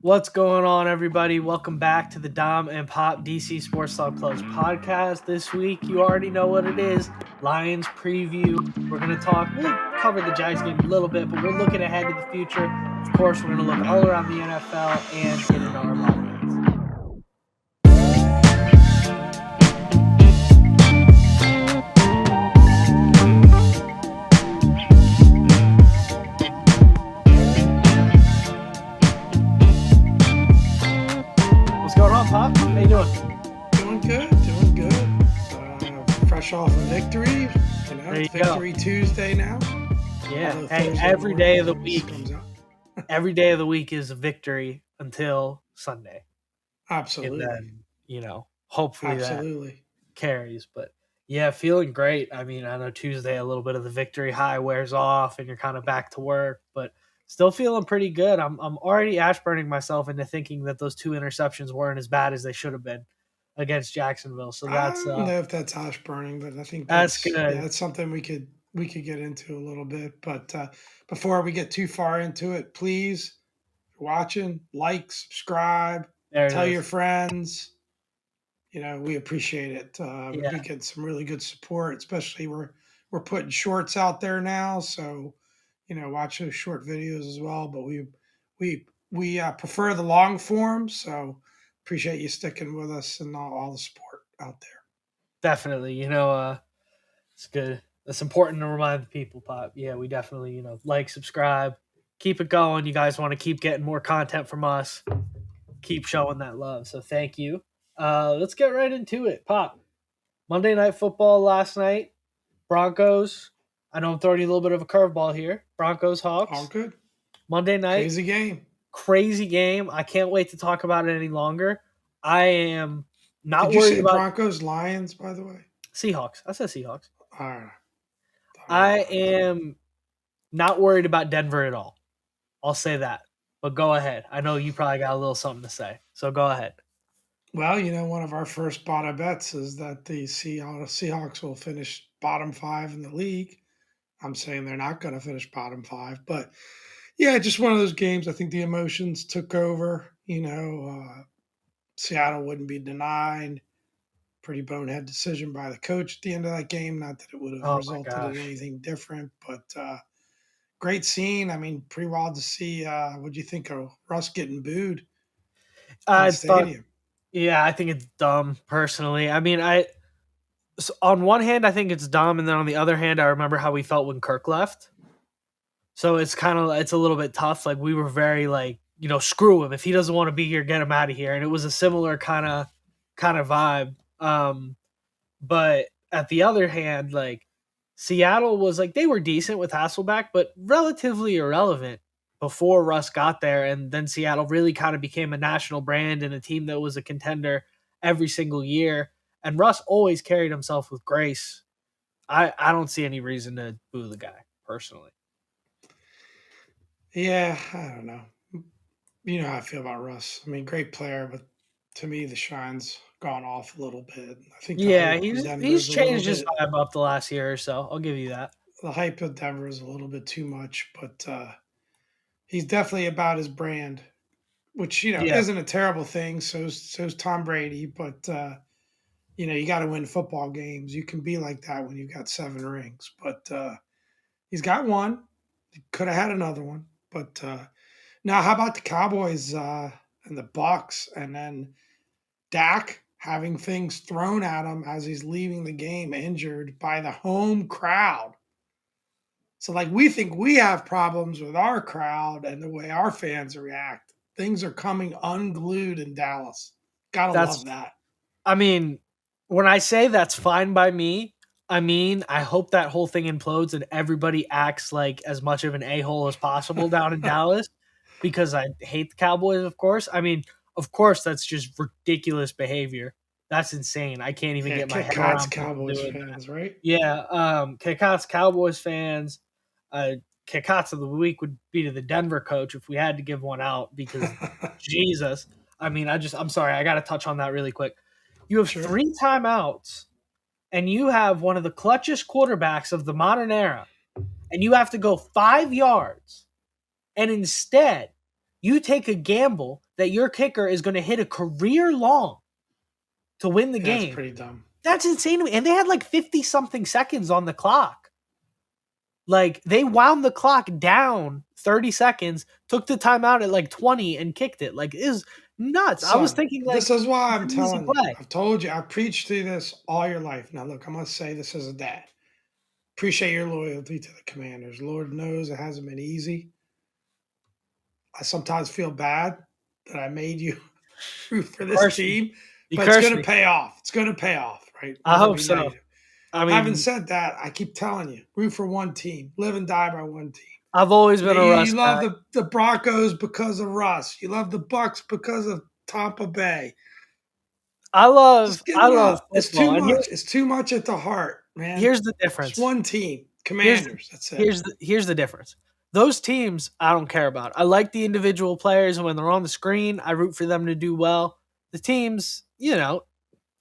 What's going on, everybody? Welcome back to the Dom and Pop DC Sports Talk Plus podcast. This week, you already know what it is. Lions preview. We'll cover the Jags game a little bit, but we're looking ahead to the future. Of course, we're going to look all around the NFL and get into our bottom bets. What's going on, Pop? How you doing? Doing good. Fresh off a victory. There you It's Victory Tuesday now. Yeah. Although Hey, Thursday every day of the morning week, comes out. every day of the week is a victory until Sunday. Absolutely. And then, hopefully that Absolutely. carries. But yeah, feeling great. I mean, I know Tuesday a little bit of the victory high wears off and you're kind of back to work, but still feeling pretty good. I'm already ash burning myself into thinking that those 2 interceptions weren't as bad as they should have been against Jacksonville. So I don't know if that's ash burning, but I think that's that's good. that's something we could get into a little bit. But before we get too far into it, please, if you're watching, like, subscribe, There it tell is. your friends. We appreciate it. We've Yeah. been getting some really good support, especially we're putting shorts out there now. So, watch those short videos as well. But we prefer the long form. So appreciate you sticking with us and all the support out there. Definitely. It's good. It's important to remind the people, Pop. Yeah, we definitely, like, subscribe, keep it going. You guys want to keep getting more content from us. Keep showing that love. So thank you. Let's get right into it. Pop. Monday Night Football last night. Broncos. I know I'm throwing you a little bit of a curveball here. Broncos Hawks. All good. Monday night. Crazy game. Crazy game. I can't wait to talk about it any longer. I am not Did you worried say about Broncos Lions, by the way? Seahawks. I said Seahawks. All right. I am not worried about Denver at all. I'll say that. But go ahead. I know you probably got a little something to say. So go ahead. Well, one of our first Bada Bets is that the Seahawks will finish bottom 5 in the league. I'm saying they're not going to finish bottom 5, but yeah, just one of those games. I think the emotions took over. Seattle wouldn't be denied. Pretty bonehead decision by the coach at the end of that game. Not that it would have Oh my resulted in gosh. anything different, but great scene. I mean, pretty wild to see. What do you think of Russ getting booed in I the thought, stadium? yeah, I think it's dumb personally. I mean, so on one hand, I think it's dumb, and then on the other hand, I remember how we felt when Kirk left. So it's a little bit tough. Like, we were very like, screw him. If he doesn't want to be here, get him out of here. And it was a similar kind of vibe. But at the other hand, like, Seattle was like, they were decent with Hasselback, but relatively irrelevant before Russ got there. And then Seattle really kind of became a national brand and a team that was a contender every single year. And Russ always carried himself with grace. I don't see any reason to boo the guy personally. Yeah, I don't know. You know how I feel about Russ. I mean, great player, but to me, the shine's gone off a little bit. I think the Yeah, hype on Denver he's is a little changed his bit. vibe up the last year or so. I'll give you that. The hype of Denver is a little bit too much, but he's definitely about his brand, which Yeah, isn't a terrible thing. So's Tom Brady, but you got to win football games. You can be like that when you've got 7 rings, but he's got one. He could have had another one, but now how about the Cowboys and the Bucks, and then Dak having things thrown at him as he's leaving the game injured by the home crowd. So, like, we think we have problems with our crowd and the way our fans react. Things are coming unglued in Dallas. Gotta that's love that. I mean, when I say that's fine by me, I mean, I hope that whole thing implodes and everybody acts like as much of an a-hole as possible down in Dallas, because I hate the Cowboys, of course. I mean, of course, that's just ridiculous behavior. That's insane. I can't even Yeah, get my Kit head Kot's around people Cowboys doing that. fans, right? Yeah, Kekat's Cowboys fans. Kekat's of the week would be to the Denver coach if we had to give one out, because Jesus. I mean, I'm sorry, I got to touch on that really quick. You have Sure. 3 timeouts, and you have one of the clutchest quarterbacks of the modern era, and you have to go 5 yards, and instead, you take a gamble that your kicker is going to hit a career long to win the Yeah, that's game. pretty dumb. That's insane to me. And they had like 50 something seconds on the clock. Like they wound the clock down 30 seconds, took the timeout at like 20 and kicked it. Like it is nuts. I was Son, thinking this like is why it's I'm an easy telling you. play. I've told you. I've preached through this all your life. Now, look, I'm going to say this as a dad. Appreciate your loyalty to the Commanders. Lord knows it hasn't been easy. I sometimes feel bad that I made you root for You this cursed me. team, You but it's cursed going to me. pay off. It's going to pay off, right? I'm I not going hope to be so. negative. I Having mean, said that, I keep telling you, root for one team, live and die by one team. I've always been a You Russ love guy. the Broncos because of Russ. You love the Bucks because of Tampa Bay. Just give I it love up. It's too football. And much. It's too much at the heart, man. here's the Just difference. one team, Here's Commanders. That's it. here's the difference. Those teams I don't care about. I like the individual players, and when they're on the screen, I root for them to do well. The teams,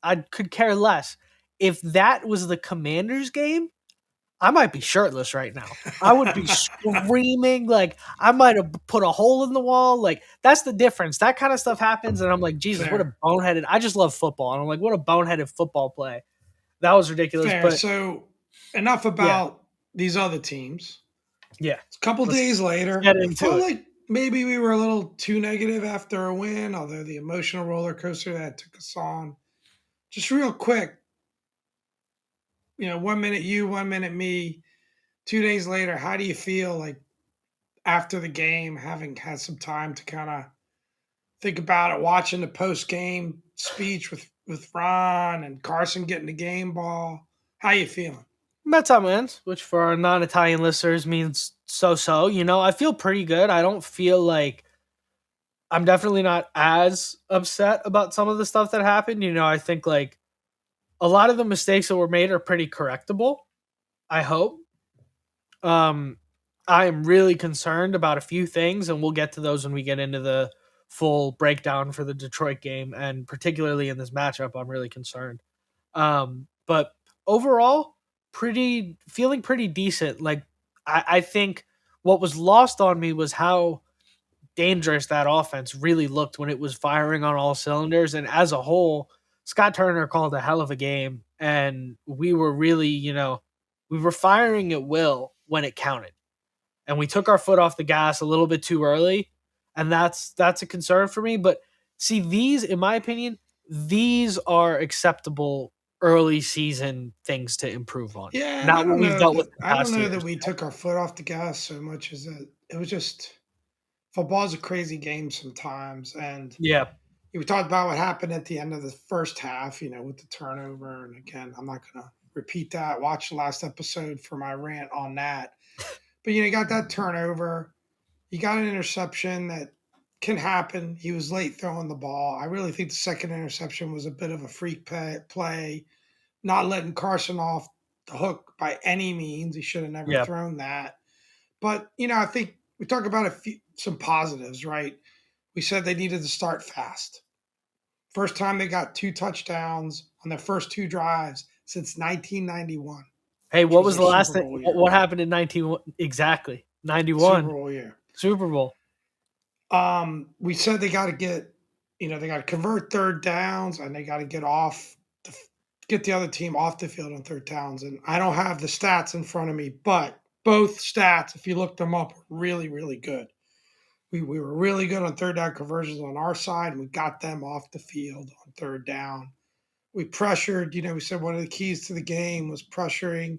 I could care less. If that was the Commanders game, I might be shirtless right now. I would be screaming, like I might have put a hole in the wall. Like that's the difference. That kind of stuff happens, and I'm like, Jesus, what a Fair, boneheaded. I just love football, and I'm like, what a boneheaded football play. That was ridiculous, fair. but So enough yeah, about these other teams. yeah. A couple Let's days later, get I into felt it. like maybe we were a little too negative after a win, although the emotional roller coaster that took us on. Just real quick, 1 minute you, 1 minute me. 2 days later, how do you feel like after the game, having had some time to kind of think about it, watching the post game speech with Ron and Carson getting the game ball? How you feeling? Metà wins, which for our non-Italian listeners means so. I feel pretty good. I don't feel like I'm definitely not as upset about some of the stuff that happened. I think like a lot of the mistakes that were made are pretty correctable. I hope. Um, I am really concerned about a few things, and we'll get to those when we get into the full breakdown for the Detroit game, and particularly in this matchup, I'm really concerned. But overall, pretty feeling pretty decent. Like I think what was lost on me was how dangerous that offense really looked when it was firing on all cylinders. And as a whole, Scott Turner called a hell of a game, and we were really, we were firing at will when it counted, and we took our foot off the gas a little bit too early, and that's a concern for me. But see, these, in my opinion, these are acceptable early season things to improve on, Yeah, and not what we've dealt with in I don't past know years. that we took our foot off the gas so much as that it was just football's a crazy game sometimes, and Yeah. we talked about what happened at the end of the first half, with the turnover. And again, I'm not going to repeat that. Watch the last episode for my rant on that. But you got that turnover. You got an interception that can happen. He was late throwing the ball. I really think the second interception was a bit of a freak play, not letting Carson off the hook by any means. He should have never Yeah. thrown that. But I think we talk about some positives, right? We said they needed to start fast. First time they got 2 touchdowns on their first 2 drives since 1991, Hey, which what was was their the last Super thing? Bowl year. What happened in 19? Exactly, Super 91 Bowl year. Super Bowl. We said they got to they got to convert third downs, and they got to get the other team off the field on third downs. And I don't have the stats in front of me, but both stats, if you look them up, were really, really good. We were really good on third down conversions on our side, and we got them off the field on third down. We pressured, we said one of the keys to the game was pressuring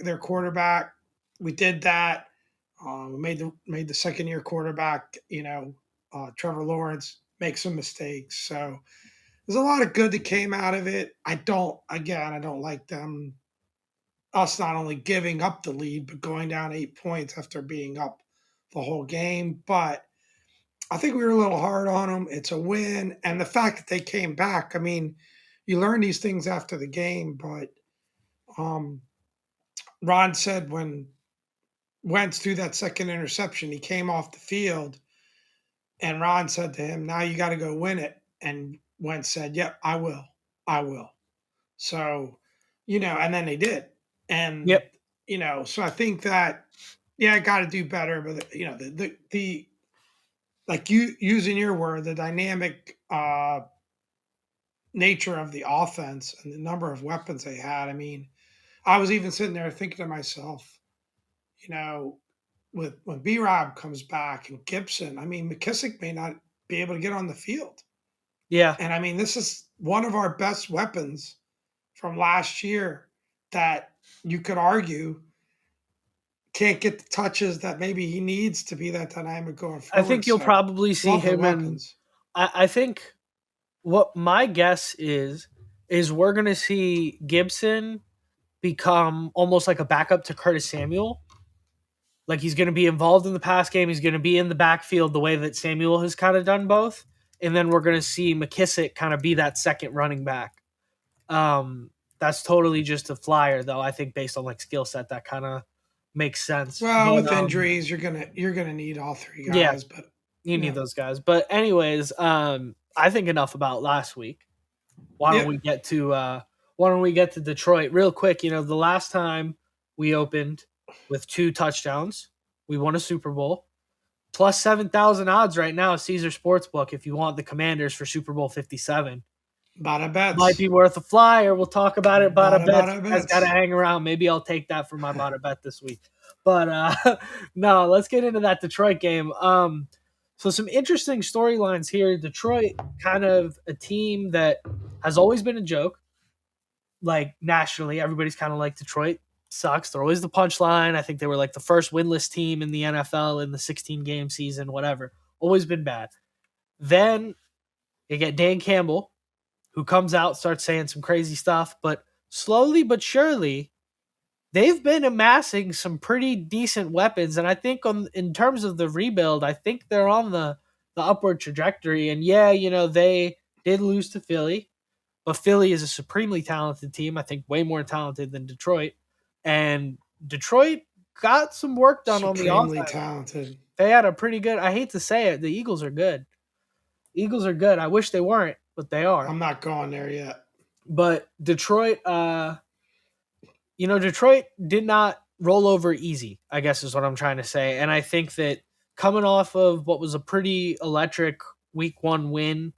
their quarterback. We did that. We made the second year quarterback, Trevor Lawrence, make some mistakes. So there's a lot of good that came out of it. I don't like us not only giving up the lead, but going down 8 points after being up the whole game. But I think we were a little hard on them. It's a win. And the fact that they came back, I mean, you learn these things after the game, but um, Ron said when Wentz threw that second interception, he came off the field, and Ron said to him, "Now you got to go win it." And Wentz said, "Yep, I will. I will." So, and then they did. And, Yep. so I think that, yeah, I got to do better. But, the like you using your word, the dynamic nature of the offense and the number of weapons they had. I mean, I was even sitting there thinking to myself, you know, with when B Rob comes back and Gibson, I mean, McKissick may not be able to get on the field. Yeah, And I mean, this is one of our best weapons from last year that you could argue can't get the touches that maybe he needs to be that dynamic going I forward. think you'll So probably see love the him and weapons. I think what my guess is we're gonna see Gibson become almost like a backup to Curtis Samuel. Like he's gonna be involved in the pass game, he's gonna be in the backfield the way that Samuel has kind of done both. And then we're gonna see McKissick kind of be that second running back. That's totally just a flyer though. I think based on like skill set, that kind of makes sense. Well, But with injuries, you're gonna need all three yeah, guys, but you need yeah, those guys. But anyways, I think enough about last week. Why don't yeah, we get to Detroit real quick? You know, the last time we opened with 2 touchdowns, we won a Super Bowl. Plus 7,000 odds right now, Caesar Sportsbook. If you want the Commanders for Super Bowl 57, Bada might Bets, be worth a flyer. We'll talk about it. Bada Bets. Bada You guys got to Bets. hang around. Maybe I'll take that for my Bada Bet this week. But no, let's get into that Detroit game. So some interesting storylines here. Detroit, kind of a team that has always been a joke. Like nationally, everybody's kind of like Detroit sucks. They're always the punchline. I think they were like the first winless team in the NFL in the 16 game season, whatever. Always been bad. Then you get Dan Campbell, who comes out, starts saying some crazy stuff, but slowly but surely, they've been amassing some pretty decent weapons. And I think in terms of the rebuild, I think they're on the upward trajectory. And yeah, you know, they did lose to Philly, but Philly is a supremely talented team. I think way more talented than Detroit. And Detroit got some work done on the Supremely offense. talented. They had a pretty good, I hate to say it, the Eagles are good. Eagles are good. I wish they weren't, but they are. I'm not going there yet. But Detroit, Detroit did not roll over easy, I guess is what I'm trying to say. And I think that coming off of what was a pretty electric week 1 win,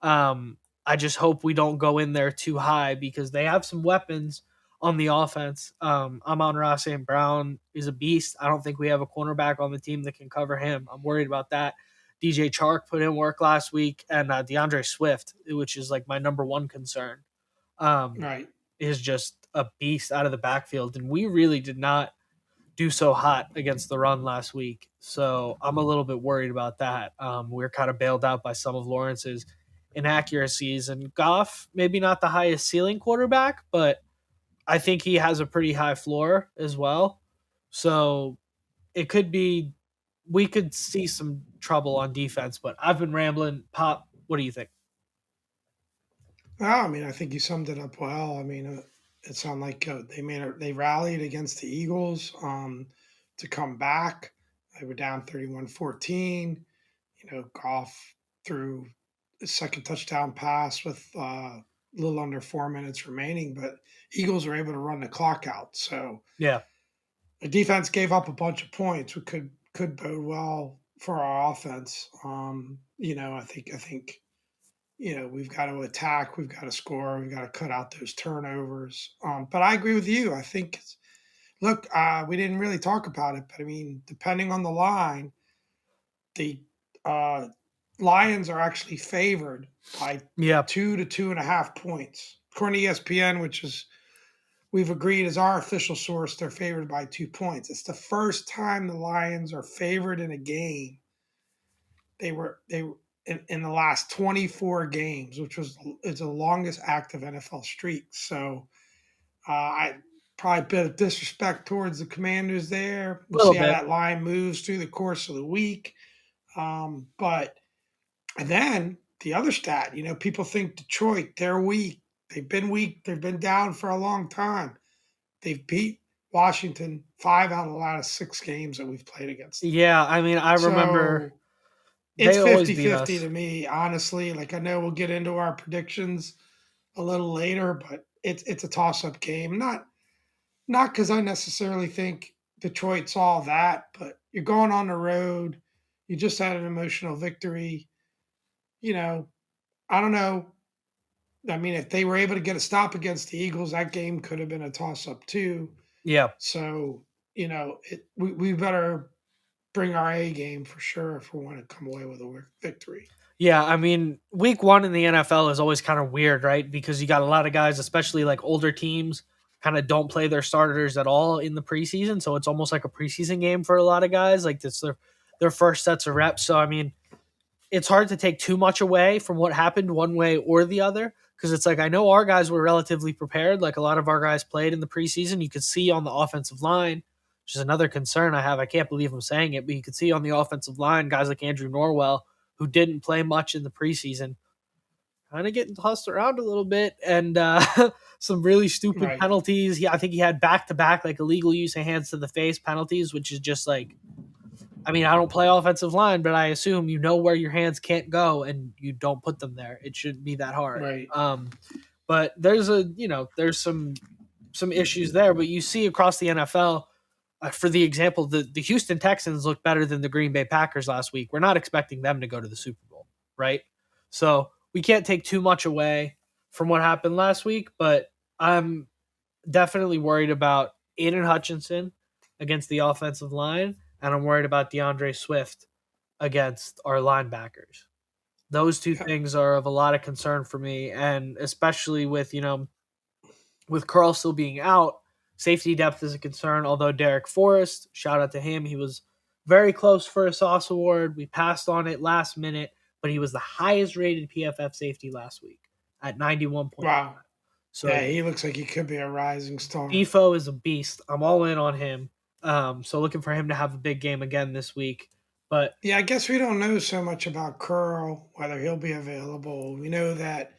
I just hope we don't go in there too high because they have some weapons on the offense. Amon-Ra St. Brown is a beast. I don't think we have a cornerback on the team that can cover him. I'm worried about that. DJ Chark put in work last week, and DeAndre Swift, which is like my number one concern, um, Right. is just a beast out of the backfield. And we really did not do so hot against the run last week. So I'm a little bit worried about that. We're kind of bailed out by some of Lawrence's inaccuracies. And Goff, maybe not the highest ceiling quarterback, but I think he has a pretty high floor as well. So it could be, we could see some trouble on defense, but I've been rambling. Pop, what do you think? Well, I mean, I think you summed it up well. I mean, it sounded like they rallied against the Eagles to come back. They were down 31-14. You know, Goff threw a second touchdown pass with a little under 4 minutes remaining, but Eagles were able to run the clock out. So Yeah. the defense gave up a bunch of points, which could bode well for our offense. I think we've got to attack, we've got to score, we've got to cut out those turnovers. But I agree with you. I think, look, we didn't really talk about it, but I mean, depending on the line, the uh, Lions are actually favored by Yeah. 2 to 2.5 points. According to ESPN, which is we've agreed is our official source, they're favored by 2 points. It's the first time the Lions are favored in a game. They were in the last 24 games, which was it's the longest active NFL streak. So I probably a bit of disrespect towards the Commanders there. A We'll little see how bit. that line moves through the course of the week. But and then the other stat, people think Detroit, they're weak. They've been weak. They've been down for a long time. They've beat Washington 5 out of the last 6 games that we've played against them. Yeah. I mean, I remember So it's they always 50 beat 50 us. to me, honestly. Like, I know we'll get into our predictions a little later, but it's a toss up game. Not because I necessarily think Detroit's all that, but you're going on the road. You just had an emotional victory. You know, I don't know. I mean, if they were able to get a stop against the Eagles, that game could have been a toss up too. Yeah. So, we better bring our A game for sure if we want to come away with a victory. Yeah, I mean, week 1 in the NFL is always kind of weird, right? Because you got a lot of guys, especially like older teams, kind of don't play their starters at all in the preseason, so it's almost like a preseason game for a lot of guys. Like this their first sets of reps. So I mean, it's hard to take too much away from what happened one way or the other because it's like I know our guys were relatively prepared. Like a lot of our guys played in the preseason. You could see on the offensive line, which is another concern I have. I can't believe I'm saying it, but you could see on the offensive line guys like Andrew Norwell who didn't play much in the preseason kind of getting tossed around a little bit and some really stupid Right. penalties. I think he had back to back like illegal use of hands to the face penalties, which is just like I mean, I don't play offensive line, but I assume you know where your hands can't go and you don't put them there. It shouldn't be that hard. Right. But there's some issues there. But you see across the NFL, for the example, the Houston Texans look better than the Green Bay Packers last week. We're not expecting them to go to the Super Bowl, right? So we can't take too much away from what happened last week. But I'm definitely worried about Aiden Hutchinson against the offensive line, and I'm worried about DeAndre Swift against our linebackers. Those two Yeah. things are of a lot of concern for me, and especially with with Carl still being out, safety depth is a concern. Although Derek Forrest, shout out to him, he was very close for a Sauce Award. We passed on it last minute, but he was the highest rated PFF safety last week at 91.5. Wow. So Yeah, he looks like he could be a rising star. Defo is a beast. I'm all in on him. So looking for him to have a big game again this week. But Yeah, I guess we don't know so much about Curl, whether he'll be available. We know that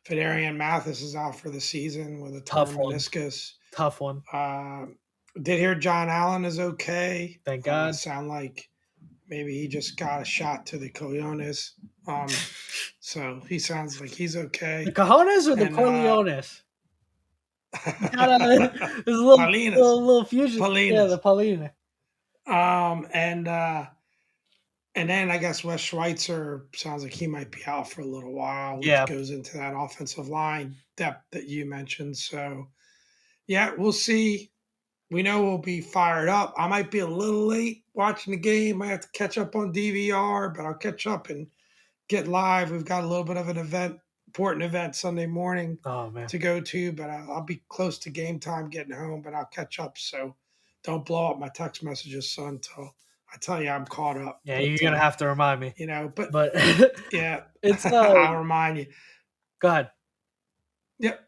Fedarian Mathis is out for the season with a tough torn one. meniscus. Tough one. Uh, did hear John Allen is okay. Thank God. Sound like maybe he just got a shot to the cojones. So he sounds like he's The okay. Cajones or the And Corleones? Got a there's a little, Paulinas, little fusion. Yeah, the Paulinas. Paulina. Um, and uh, and then I guess Wes Schweitzer sounds like he might be out for a little while, which Yeah. goes into that offensive line depth that you mentioned. So yeah, we'll see. We know we'll be fired up. I might be a little late watching the game. I have to catch up on DVR, but I'll catch up and get live. We've got a little bit of an important event Sunday morning Oh man. to go to, but I'll be close to game time getting home, but I'll catch up. So don't blow up my text messages, son, until I tell you I'm caught up. Yeah, you're But, gonna have to remind me. but But yeah, it's I'll remind you. go ahead. Yep.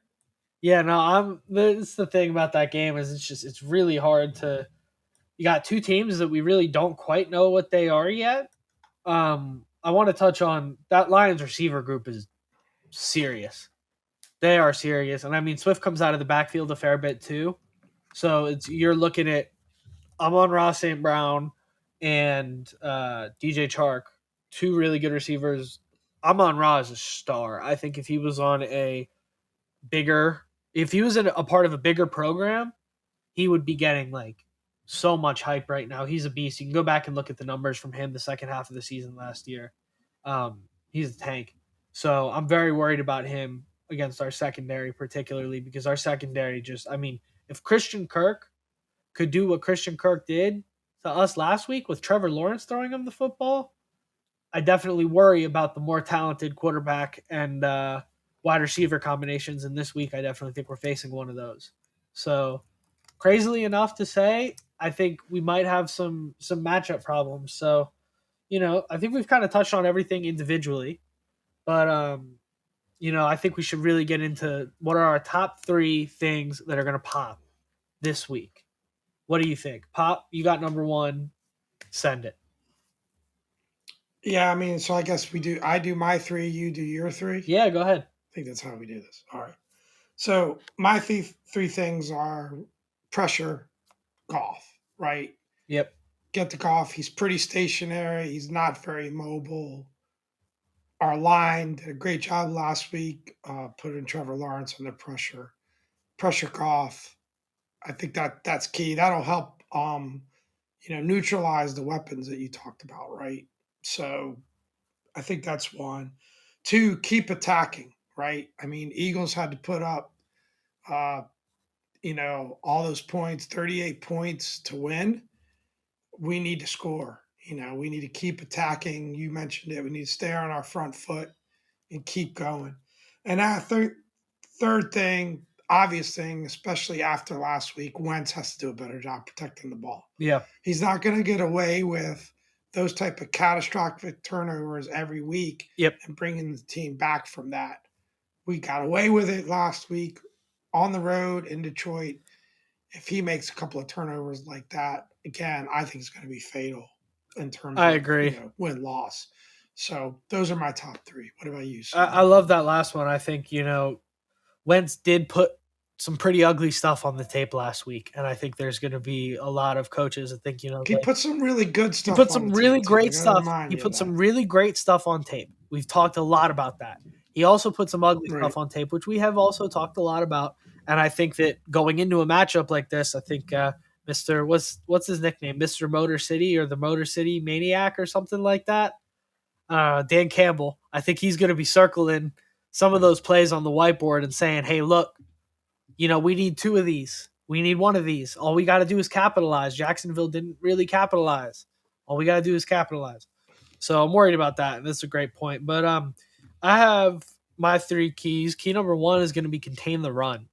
Yeah, no, it's the thing about that game is it's really hard to you got two teams that we really don't quite know what they are yet. I want to touch on that Lions receiver group is serious. They are serious. And I mean Swift comes out of the backfield a fair bit too. So it's you're looking at Amon-Ra St. Brown and DJ Chark, two really good receivers. Amon-Ra is a star. I think if he was on if he was in a part of a bigger program, he would be getting like so much hype right now. He's a beast. You can go back and look at the numbers from him the second half of the season last year. He's a tank. So I'm very worried about him against our secondary, particularly because our secondary I mean, if Christian Kirk could do what Christian Kirk did to us last week with Trevor Lawrence throwing him the football, I definitely worry about the more talented quarterback and wide receiver combinations. And this week, I definitely think we're facing one of those. So, crazily enough to say, I think we might have some matchup problems. So, I think we've kind of touched on everything individually, but I think we should really get into what are our top 3 things that are going to pop this week. What do you think? Pop, you got number 1. Send it. Yeah, I mean, so I guess I do my 3, you do your 3. I Yeah, go ahead. think that's how we do this. All right. So my three things are pressure, golf, right? Yep. Get the golf. He's pretty stationary. He's not very mobile. Our line did a great job last week, putting Trevor Lawrence under pressure. Pressure golf. I think that's key. That'll help neutralize the weapons that you talked about, right? So I think that's one. Two, keep attacking, right? I mean, Eagles had to put up, uh, all those points, 38 points to win. We need to score. We need to keep attacking. You mentioned it. We need to stay on our front foot and keep going. And third thing, obvious thing, especially after last week, Wentz has to do a better job protecting the ball. Yeah, He's not going to get away with those type of catastrophic turnovers every week yep, and bringing the team back from that. We got away with it last week on the road in Detroit. If he makes a couple of turnovers like that again, I think it's going to be fatal in terms I of agree. win loss. So those are my top three. What about you, I son? love that last one. I think Wentz did put some pretty ugly stuff on the tape last week, and I think there's going to be a lot of coaches that think He put some really good he stuff put on the some really tape too. I great got to stuff. remind He you of put that. some really great stuff on tape. We've talked a lot about that. He also put some ugly Right. stuff on tape, which we have also talked a lot about. And I think that going into a matchup like this, I think Mister what's his nickname, Mister Motor City or the Motor City Maniac or something like that. Dan Campbell. I think he's going to be circling some of those plays on the whiteboard and saying, "Hey, look, we need two of these. We need one of these. All we got to do is capitalize. Jacksonville didn't really capitalize. All we got to do is capitalize." So I'm worried about that, and that's a great point. But I have my three keys. Key number one is going to be contain the run.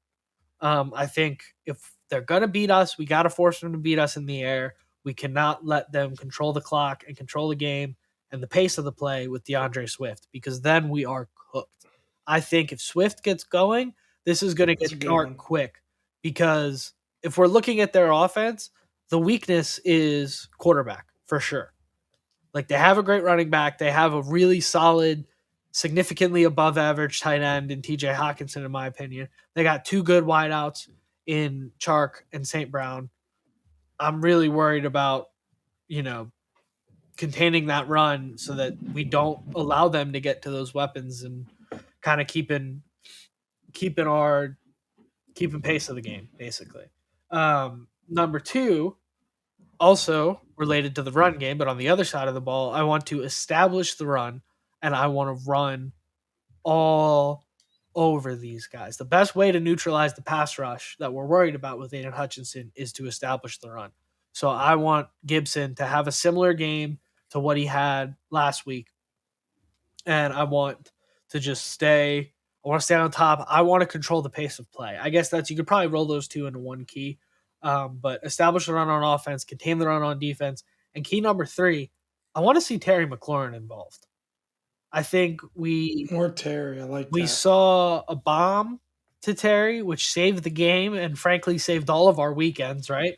I think if they're going to beat us, we got to force them to beat us in the air. We cannot let them control the clock and control the game and the pace of the play with DeAndre Swift because then we are cooked. I think if Swift gets going, this is going to That's get a good dark one. quick because if we're looking at their offense, the weakness is quarterback for sure. Like they have a great running back, they have a really solid, significantly above average tight end in TJ Hawkinson, in my opinion. They got two good wideouts in Chark and St. Brown. I'm really worried about, you know, containing that run so that we don't allow them to get to those weapons and kind of keeping our keeping pace of the game, basically. Number two, also related to the run game, but on the other side of the ball, I want to establish the run and I want to run all over these guys. The best way to neutralize the pass rush that we're worried about with Aiden Hutchinson is to establish the run. So I want Gibson to have a similar game to what he had last week. And I want to just stay. I want to stay on top. I want to control the pace of play. I guess you could probably roll those two into one key. But establish the run on offense, contain the run on defense. And key number three, I want to see Terry McLaurin involved. I think More Terry. I like we that. saw a bomb to Terry, which saved the game and frankly saved all of our weekends, right?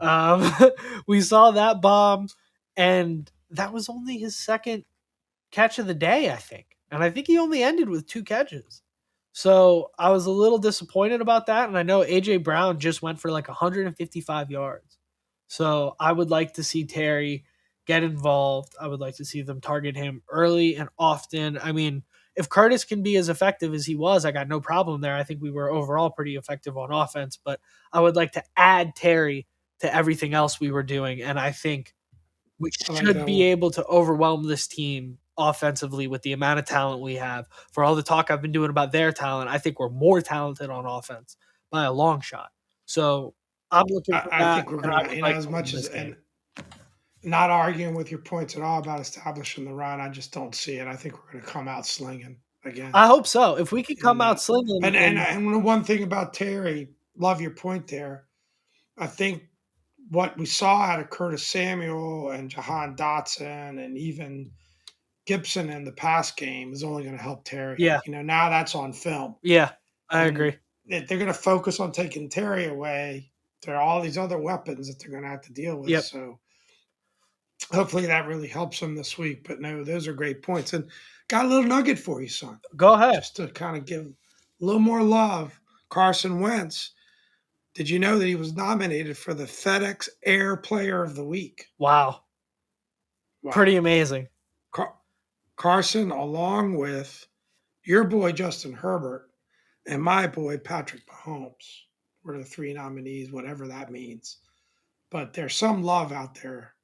Um, we saw that bomb, and that was only his second catch of the day, I think. And I think he only ended with two catches. So I was a little disappointed about that. And I know AJ Brown just went for like 155 yards. So I would like to see Terry get involved. I would like to see them target him early and often. I mean, if Curtis can be as effective as he was, I got no problem there. I think we were overall pretty effective on offense, but I would like to add Terry to everything else we were doing. And I think we I like should that be one. able to overwhelm this team offensively with the amount of talent we have. For all the talk I've been doing about their talent, I think we're more talented on offense by a long shot. So I'm looking for I that, think we're and I gonna, would like as to win much as this game. and not arguing with your points at all about establishing the run. I just don't see it. I think we're gonna come out slinging again. I hope so. If we could come And out slinging, and and one thing about Terry, love your point there. I think what we saw out of Curtis Samuel and Jahan Dotson and even Gibson in the pass game is only going to help Terry. yeah, Now that's on film, yeah, I and agree. they're going to focus on taking Terry away. There are all these other weapons that they're going to have to deal with. Yep. So hopefully that really helps them this week. But no, those are great points. And got a little nugget for you, son, Go ahead. just to kind of give a little more love. Carson Wentz. Did you know that he was nominated for the FedEx Air Player of the Week? Wow, Wow. pretty amazing. Car- Carson, along with your boy Justin Herbert and my boy Patrick Mahomes, were the three nominees, whatever that means. But there's some love out there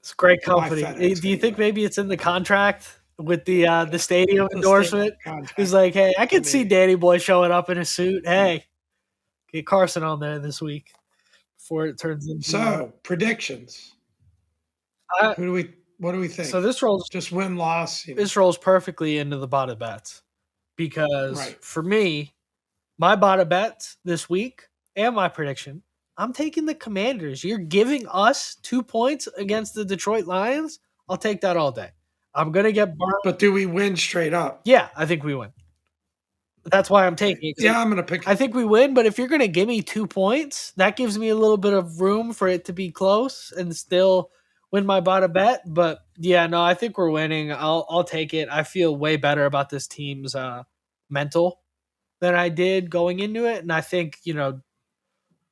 It's great by company. FedEx Do you think anyway. maybe it's in the contract with the stadium The state endorsement? It's contract. like, hey, I could see Maybe. Danny Boy showing up in a suit. Hey, get Carson on there this week before it turns into. So predictions. I, What do we so think? this rolls Just win loss, this rolls perfectly into the Bada Bets because Right. for me, my Bada Bets this week and my prediction, I'm taking the Commanders. You're giving us 2 points against the Detroit Lions. I'll take that all day. I'm gonna get burned. But do we win straight up? Yeah, I think we win. That's why I'm Okay. taking it. Yeah, I'm gonna pick. I think we win, but if you're gonna give me 2 points, that gives me a little bit of room for it to be close and still win my Bada Bet. But yeah, no, I think we're winning. I'll take it. I feel way better about this team's mental than I did going into it, and I think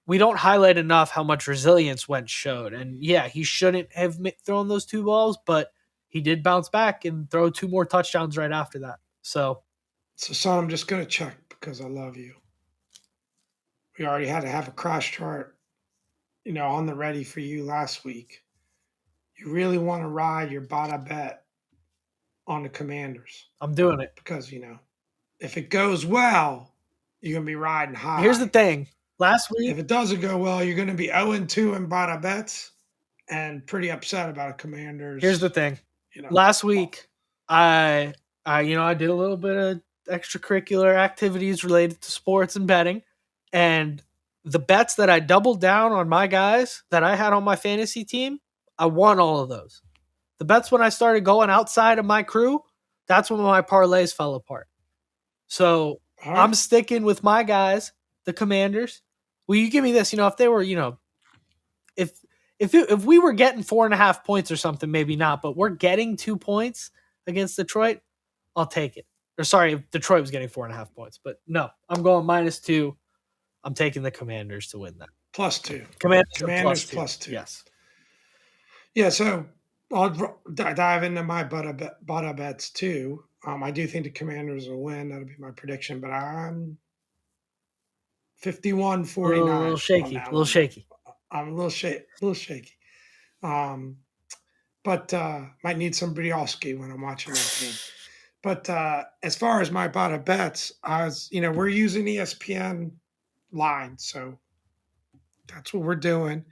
we don't highlight enough how much resilience Wentz showed. And yeah, he shouldn't have thrown those 2 balls, but he did bounce back and throw 2 more touchdowns right after that. So So, son, I'm just gonna check because I love you. We already had to have a crash chart, on the ready for you last week. You really want to ride your Bada Bet on the Commanders I'm doing it. because if it goes well, you're gonna be riding high. Here's the thing. Last week, If it doesn't go well, you're gonna be 0-2 in Bada Bets and pretty upset about a Commanders. here's the thing. Last week, I did a little bit of extracurricular activities related to sports and betting, and the bets that I doubled down on my guys that I had on my fantasy team, I won all of those. The bets when I started going outside of my crew, that's when my parlays fell apart. So All I'm right. sticking with my guys, the Commanders. Will you give me this? If they were, if we were getting 4.5 points or something, maybe not, but we're getting 2 points against Detroit, I'll take it. Or sorry, if Detroit was getting 4.5 points, but no, I'm going -2. I'm taking the Commanders to win that. +2. Commanders plus two. Yes. Yeah, so I'll dive into my Bada Bets too. I do think the Commanders will win. That'll be my prediction, but I'm 51-49 A little shaky. on that A little one. shaky. I'm a little shaky. But might need some Briosky when I'm watching that game. But as far as my Bada Bets, we're using ESPN line, so that's what we're doing.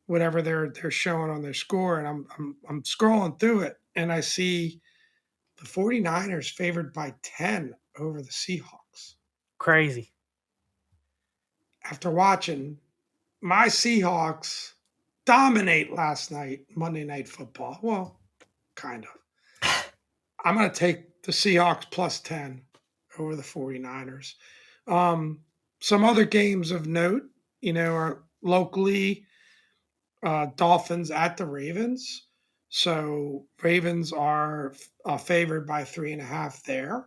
Whatever they're showing on their score, and I'm scrolling through it, and I see the 49ers favored by 10 over the Seahawks. Crazy. After watching my Seahawks dominate last night, Monday Night Football. Well, kind of. I'm going to take the Seahawks +10 over the 49ers. Some other games of note, are locally Dolphins at the Ravens. So Ravens are favored by 3.5 there.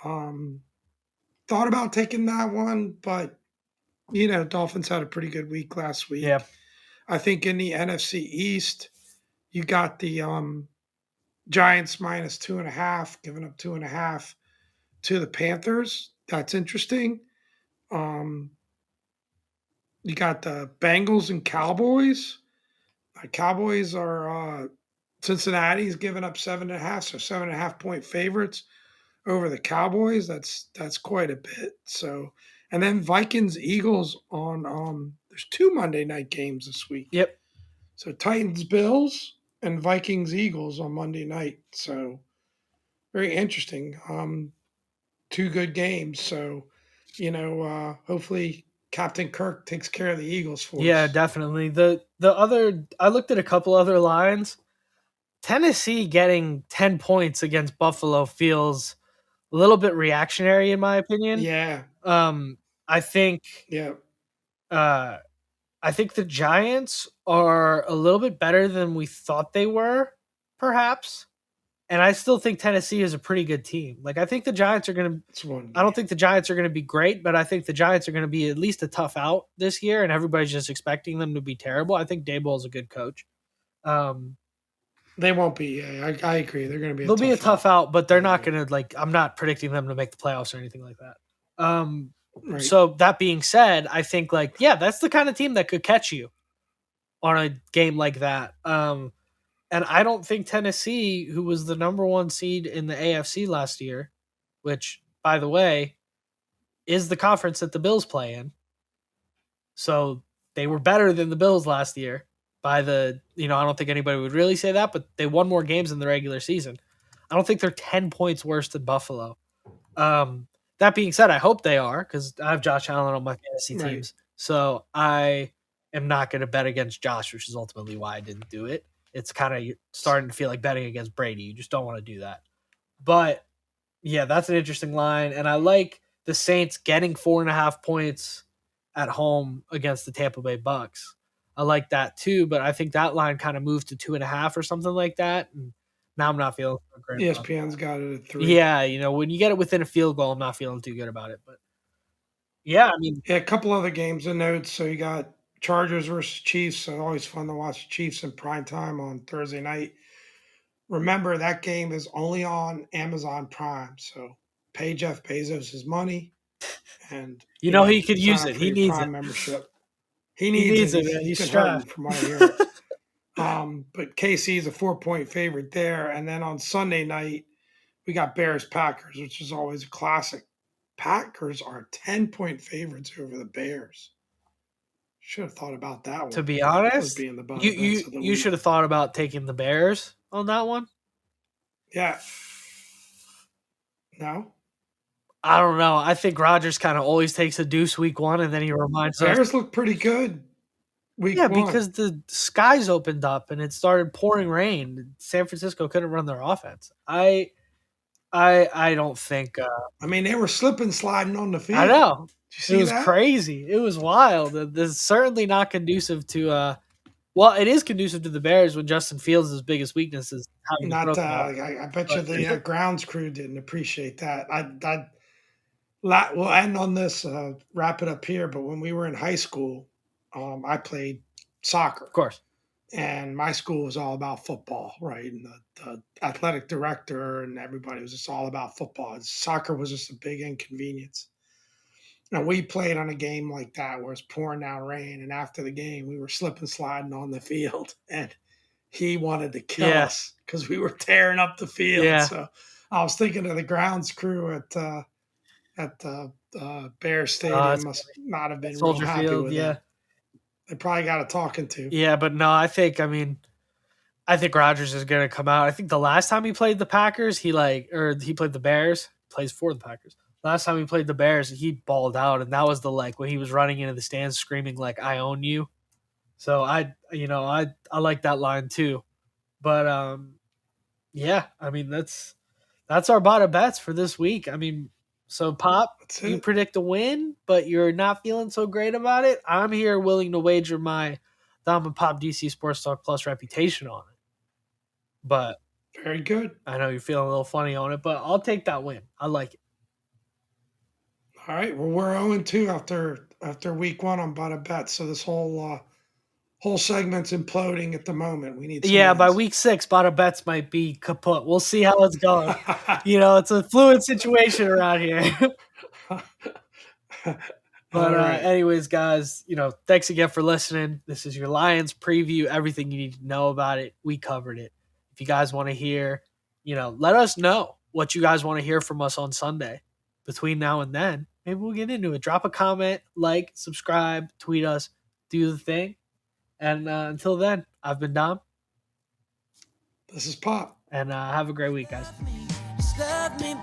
Thought about taking that one, but Dolphins had a pretty good week last week. Yeah. I think in the NFC East, you got the Giants -2.5, giving up 2.5 to the Panthers. That's interesting. You got the Bengals and Cowboys. The Cowboys are Cincinnati's giving up 7.5, so 7.5 point favorites over the Cowboys. That's quite a bit. So, and then Vikings Eagles on there's 2 Monday night games this week. Yep. So Titans Bills and Vikings Eagles on Monday night. So very interesting. 2 good games. So, hopefully Captain Kirk takes care of the Eagles for us. Yeah, definitely. The other I looked at a couple other lines. Tennessee getting 10 points against Buffalo feels a little bit reactionary in my opinion. Yeah. I think Yeah. I think the Giants are a little bit better than we thought they were, perhaps. And I still think Tennessee is a pretty good team. Like I think the Giants are going to I don't think the Giants are going to be great, but I think the Giants are going to be at least a tough out this year and everybody's just expecting them to be terrible. I think Daboll is a good coach. They won't be. Yeah, I agree. They're going to be. They'll be a tough out, but they're not going to I'm not predicting them to make the playoffs or anything like that. Right. So that being said, I think that's the kind of team that could catch you on a game like that. And And I don't think Tennessee, who was the number one seed in the AFC last year, which, by the way, is the conference that the Bills play in. So they were better than the Bills last year by the, I don't think anybody would really say that, but they won more games in the regular season. I don't think they're 10 points worse than Buffalo. That being said, I hope they are because I have Josh Allen on my fantasy Right. teams. So I am not going to bet against Josh, which is ultimately why I didn't do it. It's kind of starting to feel like betting against Brady. You just don't want to do that. But yeah, that's an interesting line. And I like the Saints getting 4.5 points at home against the Tampa Bay Bucks. I like that too, but I think that line kind of moved to 2.5 or something like that. And now I'm not feeling so great about that. ESPN's got it at 3. Yeah, when you get it within a field goal, I'm not feeling too good about it. But yeah, I mean, Yeah, a couple other games in notes. So you got Chargers versus Chiefs. So always fun to watch Chiefs in prime time on Thursday night. Remember, that game is only on Amazon Prime. So pay Jeff Bezos his money and, he could sign use up it. for He your needs it. Prime membership. He He needs it. needs it, man. He's He's been hurting strapped. from what I hear. But KC is a 4-point favorite there. And then on Sunday night, we got Bears Packers, which is always a classic. Packers are 10-point favorites over the Bears. Should have thought about that To one. be That was honest, being the you Bada Bets you of the you should week. have thought about taking the Bears on that one. Yeah. No? I don't know. I think Rodgers kind of always takes a deuce week one, and then he reminds us. Bears look pretty good week Yeah, one. because the skies opened up and it started pouring rain. San Francisco couldn't run their offense. I don't think. I mean, they were slipping, sliding on the I field. know Did you it see was that? crazy. It was wild. This is certainly not conducive to. Well, it is conducive to the Bears when Justin Fields' biggest weakness is having to throw Not. the ball. I bet you But the grounds crew didn't appreciate that. We'll end on this. Wrap it up here. But when we were in high school, I played of soccer, course, and my school was all about football, right? And the athletic director and everybody was just all about football. Soccer was just a big inconvenience. Now we played on a game like that where it's pouring down rain, and after the game, we were slipping, sliding on the field, and he wanted to kill yeah, us because we were tearing up the field. yeah. So I was thinking of the grounds crew at the Bears Stadium It's must not have been real Soldier happy Field. with Yeah, them. They probably got a talking to. yeah. But no, I think. I mean, I think Rodgers is going to come out. I think the last time he played the Packers, he played the Bears. Plays for the Packers. Last time he played the Bears, he balled out, and that was the when he was running into the stands screaming like "I own you." So I like that line too. But yeah, I mean that's our bottom bets for this week. I mean, so Pop, That's you it. predict a win, but you're not feeling so great about it. I'm here willing to wager my Dom and Pop DC Sports Talk Plus reputation on it. But Very good. I know you're feeling a little funny on it, but I'll take that win. I like it. All right. Well, we're 0-2 after week one on Bada Bets. So this whole segment's imploding at the moment. We need some Yeah, by wins. week 6, Bada Bets might be kaput. We'll see how it's going. It's a fluid situation around here. But All right. anyways, guys, thanks again for listening. This is your Lions preview. Everything you need to know about it, we covered it. If you guys want to hear, let us know what you guys want to hear from us on Sunday. Between now and then, maybe we'll get into it. Drop a comment, like, subscribe, tweet us, do the thing. And until then, I've been Dom. This is Pop. And have a great week, guys. Just love me,